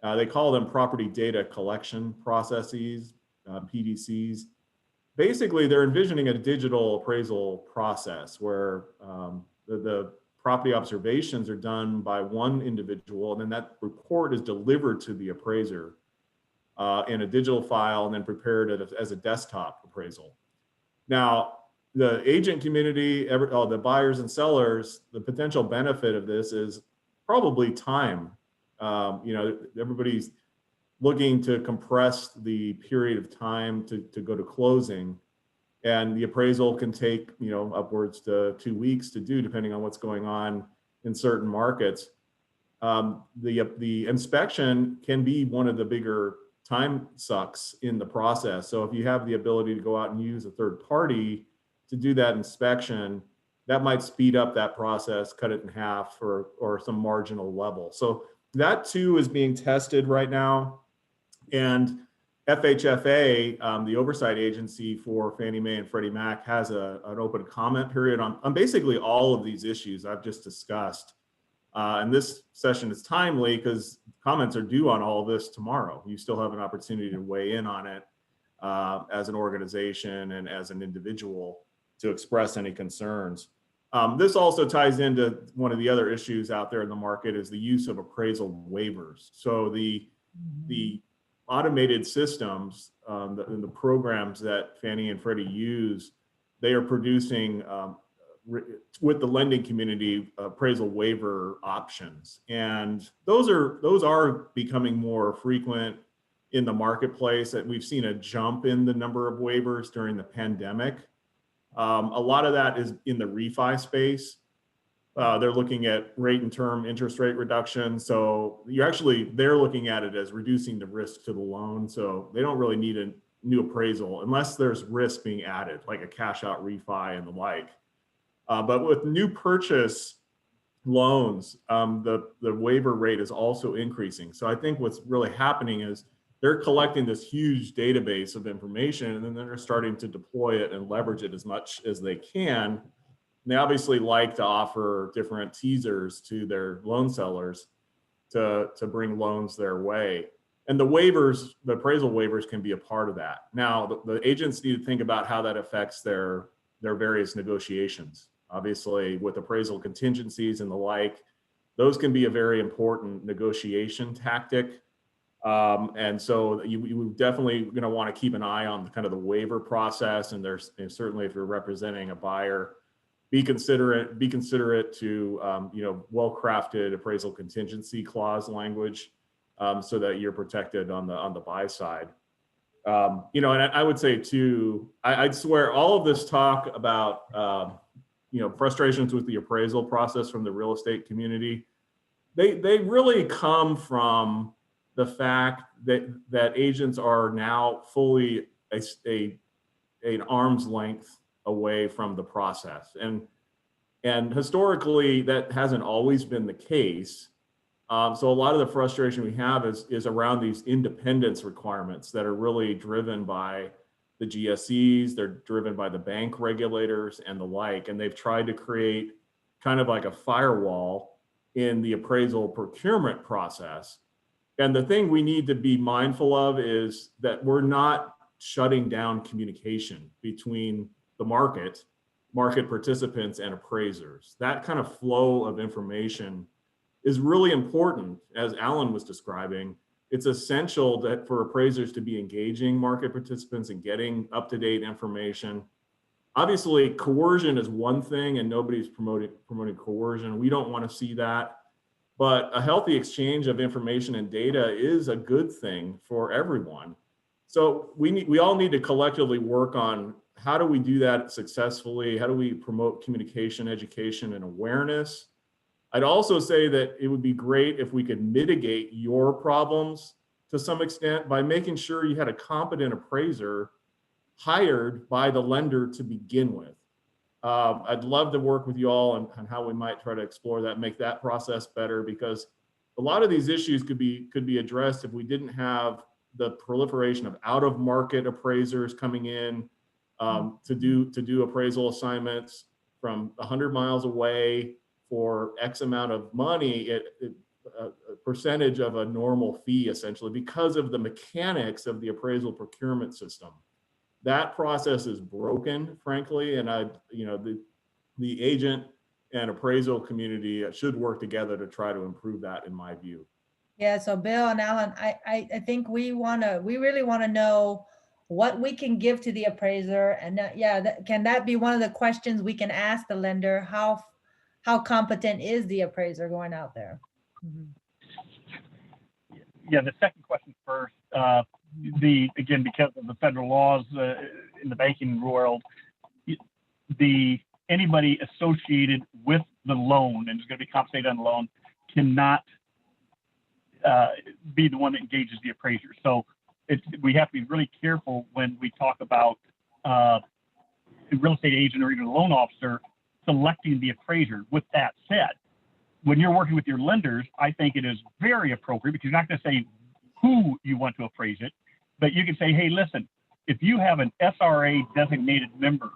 They call them property data collection processes, PDCs. Basically, they're envisioning a digital appraisal process where the property observations are done by one individual, and then that report is delivered to the appraiser in a digital file and then prepared as a desktop appraisal. Now, the agent community, the buyers and sellers, the potential benefit of this is probably time. Everybody's looking to compress the period of time to go to closing. And the appraisal can take, upwards to 2 weeks to do, depending on what's going on in certain markets. The inspection can be one of the bigger time sucks in the process. So if you have the ability to go out and use a third party to do that inspection, that might speed up that process, cut it in half or some marginal level. So that too is being tested right now. And FHFA, the oversight agency for Fannie Mae and Freddie Mac, has an open comment period on basically all of these issues I've just discussed. And this session is timely because comments are due on all of this tomorrow. You still have an opportunity to weigh in on it as an organization and as an individual to express any concerns. This also ties into one of the other issues out there in the market is the use of appraisal waivers. So the automated systems and the programs that Fannie and Freddie use, they are producing with the lending community appraisal waiver options, and those are becoming more frequent in the marketplace. That we've seen a jump in the number of waivers during the pandemic. A lot of that is in the refi space. They're looking at rate and term interest rate reduction. So they're looking at it as reducing the risk to the loan. So they don't really need a new appraisal unless there's risk being added, like a cash out refi and the like. But with new purchase loans, the waiver rate is also increasing. So I think what's really happening is they're collecting this huge database of information, and then they're starting to deploy it and leverage it as much as they can. And they obviously like to offer different teasers to their loan sellers to bring loans their way. And the appraisal waivers can be a part of that. Now, the agents need to think about how that affects their various negotiations. Obviously, with appraisal contingencies and the like, those can be a very important negotiation tactic. And so you definitely going to want to keep an eye on kind of the waiver process. And certainly if you're representing a buyer, be considerate to well-crafted appraisal contingency clause language so that you're protected on the buy side. And I would say too, I'd swear all of this talk about frustrations with the appraisal process from the real estate community, they really come from the fact that agents are now fully an arm's length away from the process, and historically that hasn't always been the case. So a lot of the frustration we have is around these independence requirements that are really driven by the GSEs, they're driven by the bank regulators and the like, and they've tried to create kind of like a firewall in the appraisal procurement process. And the thing we need to be mindful of is that we're not shutting down communication between the market participants and appraisers. That kind of flow of information is really important, as Alan was describing. It's essential that for appraisers to be engaging market participants and getting up-to-date information. Obviously, coercion is one thing, and nobody's promoting coercion. We don't want to see that. But a healthy exchange of information and data is a good thing for everyone. So we all need to collectively work on how do we do that successfully? How do we promote communication, education, and awareness? I'd also say that it would be great if we could mitigate your problems to some extent by making sure you had a competent appraiser hired by the lender to begin with. I'd love to work with you all on how we might try to explore that, make that process better, because a lot of these issues could be addressed if we didn't have the proliferation of out-of-market appraisers coming in to do appraisal assignments from 100 miles away for X amount of money, a percentage of a normal fee, essentially, because of the mechanics of the appraisal procurement system. That process is broken, frankly, and the agent and appraisal community should work together to try to improve that, in my view. Yeah, so Bill and Alan, I think we really want to know what we can give to the appraiser, and can that be one of the questions we can ask the lender? How competent is the appraiser going out there? Mhm. Yeah, the second question first. Again, because of the federal laws in the banking world, anybody associated with the loan and is going to be compensated on the loan cannot be the one that engages the appraiser. So we have to be really careful when we talk about a real estate agent or even a loan officer selecting the appraiser. With that said, when you're working with your lenders, I think it is very appropriate, because you're not going to say who you want to appraise it, but you can say, hey, listen, if you have an SRA designated member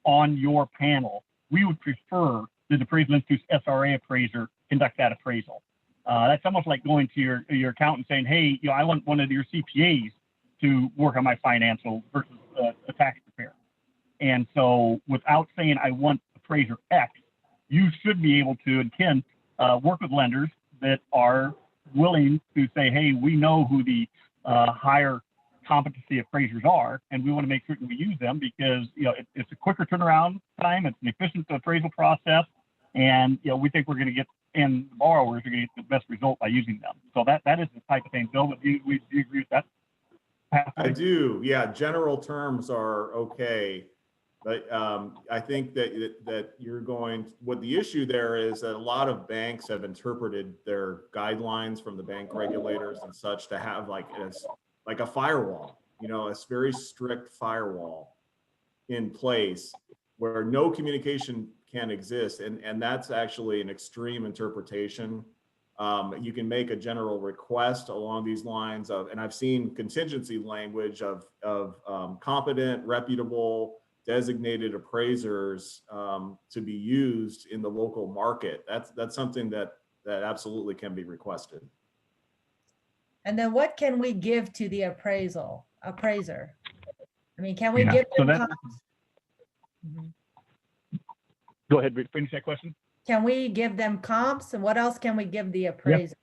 on your panel, we would prefer that the Appraisal Institute's SRA appraiser conduct that appraisal. That's almost like going to your accountant saying, hey, I want one of your CPAs to work on my financials versus a tax preparer. And so without saying I want appraiser X, you should be able to and can work with lenders that are willing to say, hey, we know who the higher competency appraisers are, and we want to make certain we use them because it's a quicker turnaround time, it's an efficient appraisal process, and we think we're going to get, and the borrowers are going to get the best result by using them. So that is the type of thing. Bill, do you agree with that? I do. Yeah, general terms are okay, but I think that you're going. What the issue there is that a lot of banks have interpreted their guidelines from the bank regulators and such to have like a firewall, a very strict firewall in place where no communication can exist, and that's actually an extreme interpretation. You can make a general request along these lines of, and I've seen contingency language of competent, reputable, designated appraisers to be used in the local market. That's something that absolutely can be requested. And then what can we give to the appraiser? I mean, can we give them comps? Mhm. Go ahead, finish that question. Can we give them comps, and what else can we give the appraiser?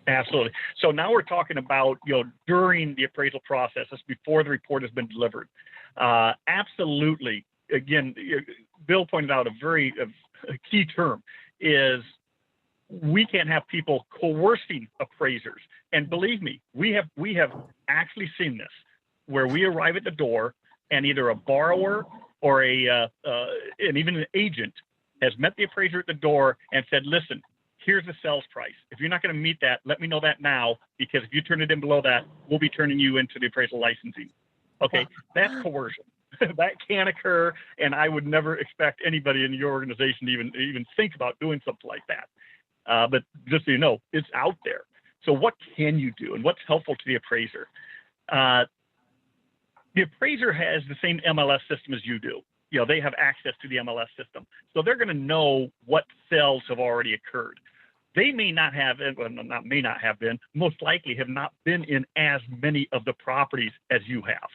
Absolutely. So now we're talking about, during the appraisal process, that's before the report has been delivered. Absolutely. Again, Bill pointed out a key term is we can't have people coercing appraisers. And believe me, we have actually seen this, where we arrive at the door and either a borrower or and even an agent has met the appraiser at the door and said, listen, here's the sales price. If you're not going to meet that, let me know that now, because if you turn it in below that, we'll be turning you into the appraisal licensing. Okay, that's coercion. That can occur, and I would never expect anybody in your organization to even think about doing something like that. But just so you know, it's out there. So what can you do, and what's helpful to the appraiser? The appraiser has the same MLS system as you do. They have access to the MLS system. So they're going to know what sales have already occurred. They may not have, most likely have not been in as many of the properties as you have.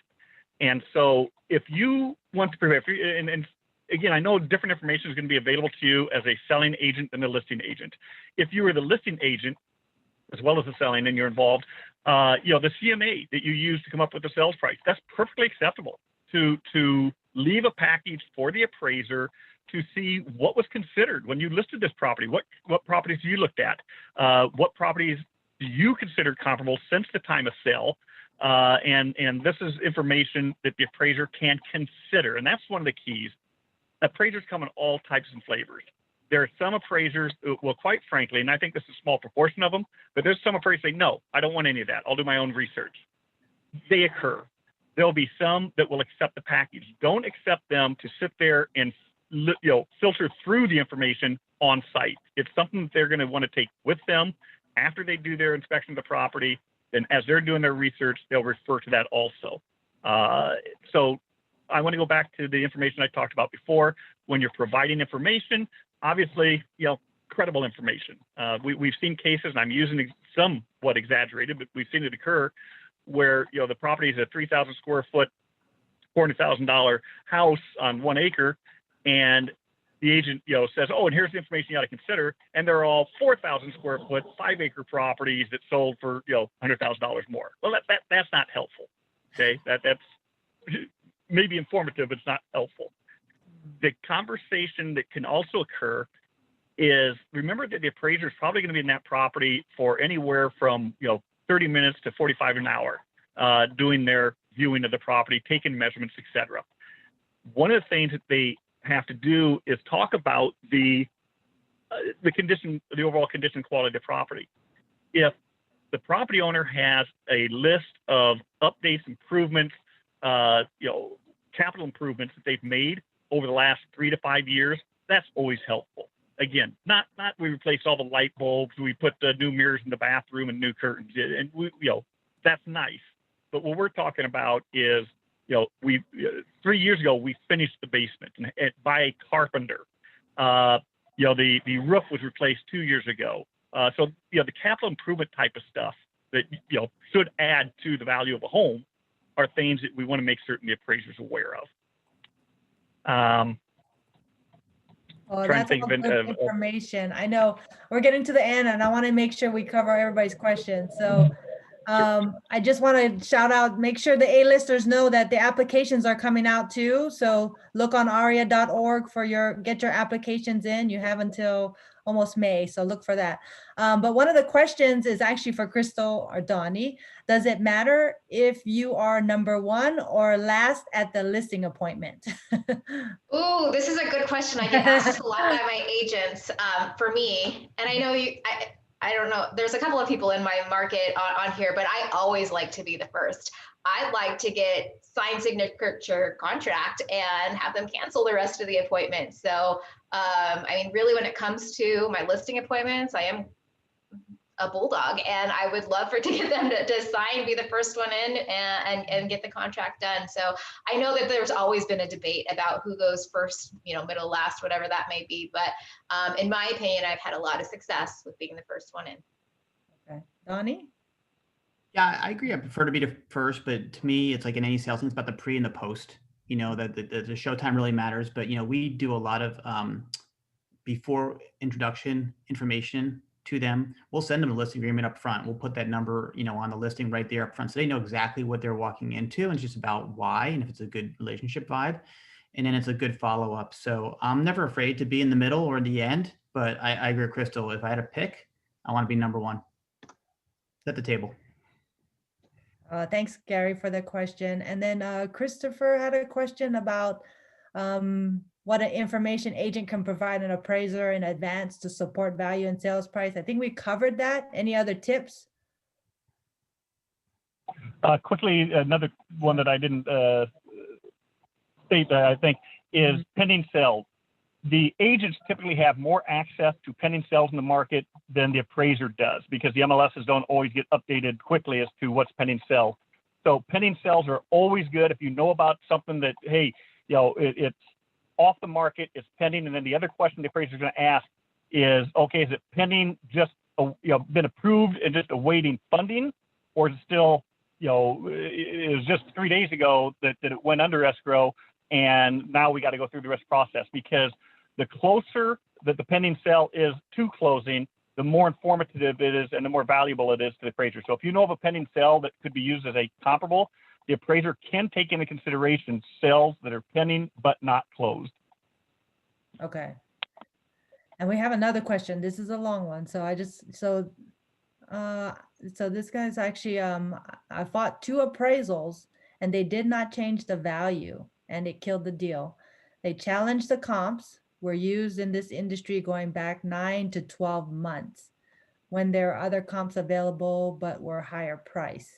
And so if you want to prepare, and again, I know different information is going to be available to you as a selling agent than a listing agent. If you are the listing agent, as well as the selling, and you're involved, the CMA that you use to come up with the sales price, that's perfectly acceptable to leave a package for the appraiser to see what was considered when you listed this property. What properties you looked at? What properties do you consider comparable since the time of sale? And this is information that the appraiser can consider. And that's one of the keys. Appraisers come in all types and flavors. There are some appraisers, well, quite frankly, and I think this is a small proportion of them, but there's some appraisers say, no, I don't want any of that. I'll do my own research. They occur. There'll be some that will accept the package. Don't accept them to sit there and filter through the information on site. It's something that they're going to want to take with them after they do their inspection of the property. And as they're doing their research, they'll refer to that also. So I want to go back to the information I talked about before. When you're providing information, obviously, credible information. We've seen cases, and I'm using somewhat exaggerated, but we've seen it occur where, the property is a 3,000 square foot, $400,000 house on 1 acre. And the agent, says, oh, and here's the information you got to consider. And they're all 4,000 square foot, 5 acre properties that sold for, $100,000 more. Well, that's not helpful. Okay, that's maybe informative, but it's not helpful. The conversation that can also occur is, remember that the appraiser is probably going to be in that property for anywhere from 30 minutes to 45 an hour, doing their viewing of the property, taking measurements, etc. One of the things that they have to do is talk about the condition, the overall condition, quality of the property. If the property owner has a list of updates, improvements, capital improvements that they've made over the last 3 to 5 years, that's always helpful. Again, not we replaced all the light bulbs, we put the new mirrors in the bathroom and new curtains, and that's nice. But what we're talking about is, we 3 years ago we finished the basement by a carpenter. The roof was replaced 2 years ago. So the capital improvement type of stuff that should add to the value of a home are things that we want to make certain the appraiser's aware of. Oh, that's all good information. I know we're getting to the end, and I want to make sure we cover everybody's questions. So I just want to shout out, make sure the A-listers know that the applications are coming out too. So look on aria.org for get your applications in. You have until almost May, so look for that. But one of the questions is actually for Crystal or Donnie. Does it matter if you are number one or last at the listing appointment? Ooh, this is a good question. I get asked a lot by my agents. For me, and I know I don't know, there's a couple of people in my market on here, but I always like to be the first. I'd like to get signed signature contract and have them cancel the rest of the appointment. So, really, when it comes to my listing appointments, I am a bulldog, and I would love to get them to sign, be the first one in, and get the contract done. So I know that there's always been a debate about who goes first, middle, last, whatever that may be. But in my opinion, I've had a lot of success with being the first one in. Okay, Donnie? Yeah, I agree. I prefer to be the first, but to me, it's like in any sales thing, it's about the pre and the post. That the showtime really matters. But we do a lot of before introduction information to them. We'll send them a listing agreement up front. We'll put that number, on the listing right there up front, so they know exactly what they're walking into, and it's just about why, and if it's a good relationship vibe, and then it's a good follow up. So I'm never afraid to be in the middle or the end. But I agree with Crystal. If I had to pick, I want to be number one at the table. Thanks, Gary, for the question. And then Christopher had a question about what an information agent can provide an appraiser in advance to support value and sales price. I think we covered that. Any other tips? Quickly, another one that I didn't state that I think is pending sales. The agents typically have more access to pending sales in the market than the appraiser does, because the MLSs don't always get updated quickly as to what's pending sales. So pending sales are always good if you know about something that, hey, it's off the market, it's pending. And then the other question the appraiser is going to ask is, okay, is it pending, just been approved and just awaiting funding, or is it still, it was just 3 days ago that it went under escrow, and now we got to go through the rest process? Because the closer that the pending sale is to closing, the more informative it is and the more valuable it is to the appraiser. So if you know of a pending sale that could be used as a comparable, the appraiser can take into consideration sales that are pending but not closed. Okay. And we have another question. This is a long one. So so this guy's actually, I fought 2 appraisals and they did not change the value, and it killed the deal. They challenged the comps, were used in this industry going back 9 to 12 months when there are other comps available but were higher price.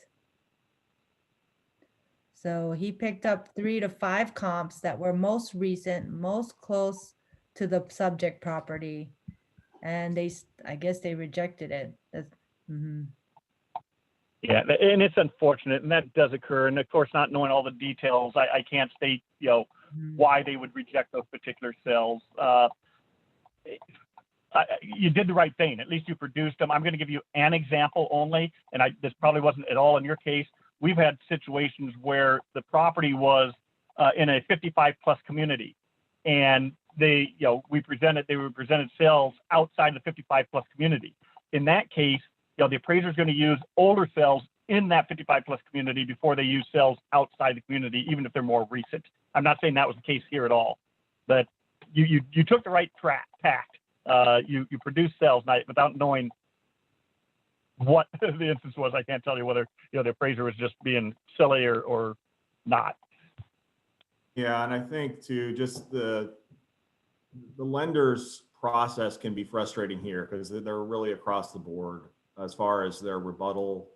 So he picked up 3 to 5 comps that were most recent, most close to the subject property, and I guess they rejected it. Yeah, and it's unfortunate, and that does occur. And of course, not knowing all the details, I can't state, why they would reject those particular sales. You did the right thing. At least you produced them. I'm going to give you an example only, and this probably wasn't at all in your case. We've had situations where the property was in a 55 plus community, and they were presented sales outside the 55 plus community. In that case, the appraiser is going to use older sales in that 55 plus community before they use sales outside the community, even if they're more recent. I'm not saying that was the case here at all, but you took the right tact. You produced sales without knowing what the instance was. I can't tell you whether the appraiser was just being silly or not. Yeah, and I think too, just the lender's process can be frustrating here because they're really across the board as far as their rebuttal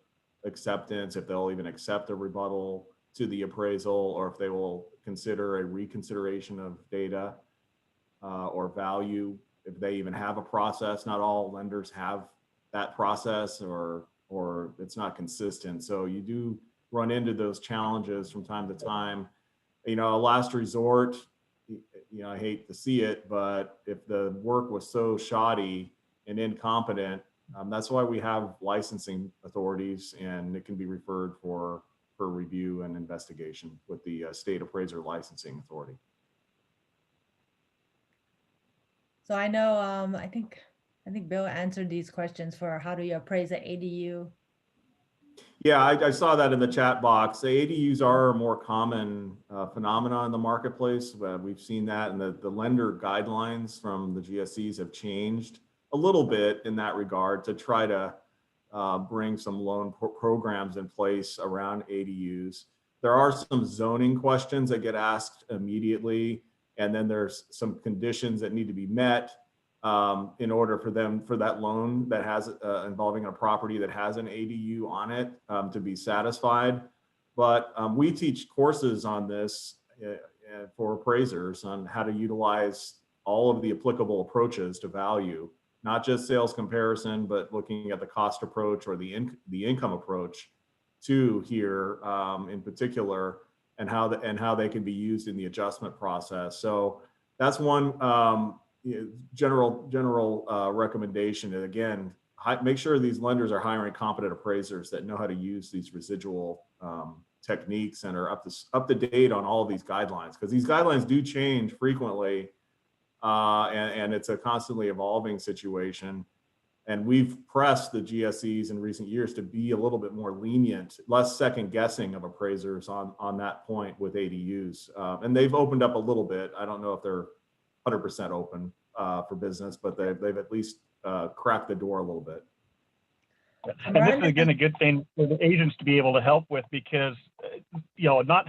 acceptance, if they'll even accept a rebuttal to the appraisal, or if they will consider a reconsideration of data or value, if they even have a process. Not all lenders have that process, or it's not consistent. So you do run into those challenges from time to time. A last resort, I hate to see it, but if the work was so shoddy and incompetent, that's why we have licensing authorities, and it can be referred for review and investigation with the State Appraiser Licensing Authority. So I know, I think Bill answered these questions for how do you appraise an ADU? Yeah, I saw that in the chat box. The ADUs are a more common phenomenon in the marketplace. We've seen that, and the lender guidelines from the GSEs have changed a little bit in that regard to try to bring some loan programs in place around ADUs. There are some zoning questions that get asked immediately, and then there's some conditions that need to be met in order for that loan that has involving a property that has an ADU on it to be satisfied. But we teach courses on this for appraisers on how to utilize all of the applicable approaches to value, not just sales comparison, but looking at the cost approach or the income approach too here in particular, and how they can be used in the adjustment process. So that's one general recommendation. And again, make sure these lenders are hiring competent appraisers that know how to use these residual techniques and are up to date on all of these guidelines, because these guidelines do change frequently, and it's a constantly evolving situation. And we've pressed the GSEs in recent years to be a little bit more lenient, less second guessing of appraisers on that point with ADUs. And they've opened up a little bit. I don't know if they're 100% open for business, but they've at least cracked the door a little bit. And this is again a good thing for the agents to be able to help with, because not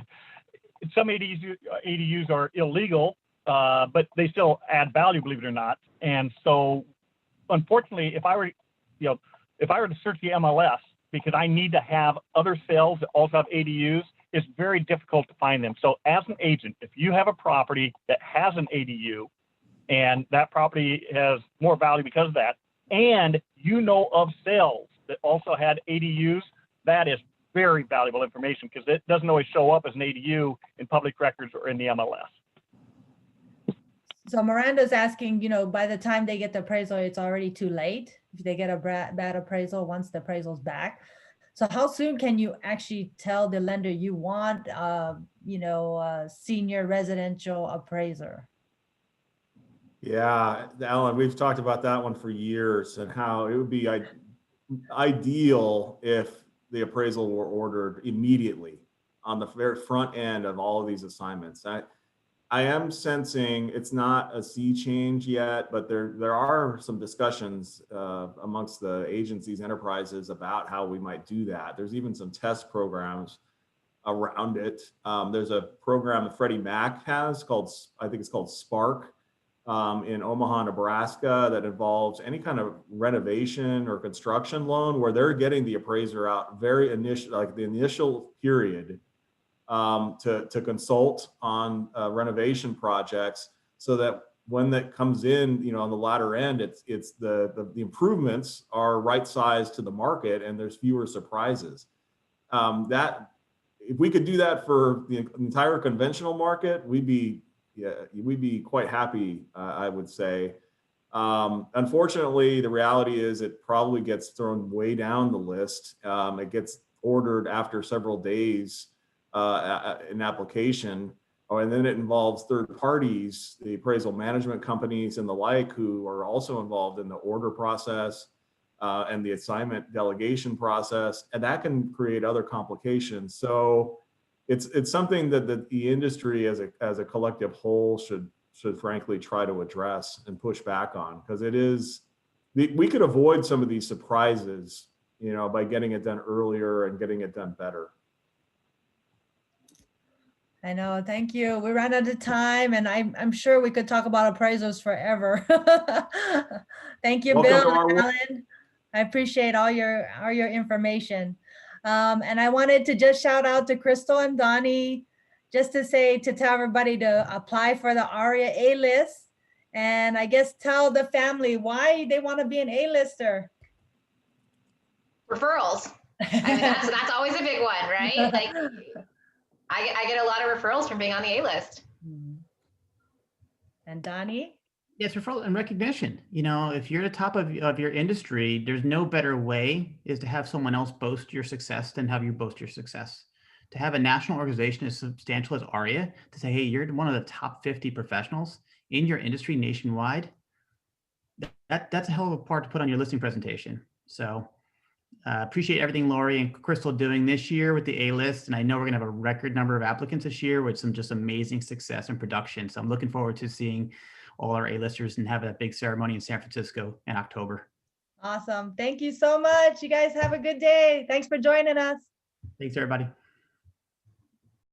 some ADUs are illegal, but they still add value, believe it or not. And so, unfortunately, if I were to search the MLS, because I need to have other sales that also have ADUs, it's very difficult to find them. So as an agent, if you have a property that has an ADU and that property has more value because of that, and you know of sales that also had ADUs, that is very valuable information, because it doesn't always show up as an ADU in public records or in the MLS. So Miranda's asking, by the time they get the appraisal, it's already too late if they get a bad appraisal once the appraisal's back. So how soon can you actually tell the lender you want, a senior residential appraiser? Yeah, Alan, we've talked about that one for years, and how it would be ideal if the appraisal were ordered immediately on the very front end of all of these assignments. I am sensing it's not a sea change yet, but there are some discussions amongst the agencies, enterprises, about how we might do that. There's even some test programs around it. There's a program that Freddie Mac has I think it's called Spark in Omaha, Nebraska, that involves any kind of renovation or construction loan, where they're getting the appraiser out very initial, like the initial period, to consult on renovation projects, so that when that comes in, on the latter end, it's the improvements are right sized to the market, and there's fewer surprises. That if we could do that for the entire conventional market, we'd be quite happy, I would say. Unfortunately, the reality is it probably gets thrown way down the list. It gets ordered after several days in application, and then it involves third parties, the appraisal management companies and the like, who are also involved in the order process. and the assignment delegation process, and that can create other complications. So it's something that the industry as a collective whole should frankly try to address and push back on, because we could avoid some of these surprises, by getting it done earlier and getting it done better. I know. Thank you. We ran out of time, and I'm sure we could talk about appraisals forever. Thank you, Welcome to Bill our and world. Alan. I appreciate all your information. And I wanted to just shout out to Crystal and Donnie, just to tell everybody to apply for the ARIA A-list, and I guess tell the family why they want to be an A-lister. Referrals. I mean, that's always a big one, right? Like, I get a lot of referrals from being on the A-list. And Donnie? Yes, referral and recognition. If you're at the top of your industry, there's no better way is to have someone else boast your success than have you boast your success. To have a national organization as substantial as ARIA to say, hey, you're one of the top 50 professionals in your industry nationwide, that's a hell of a part to put on your listing presentation. So appreciate everything Lori and Crystal doing this year with the A-list. And I know we're gonna have a record number of applicants this year with some just amazing success and production. So I'm looking forward to seeing all our A-listers and have a big ceremony in San Francisco in October. Awesome. Thank you so much. You guys have a good day. Thanks for joining us. Thanks, everybody.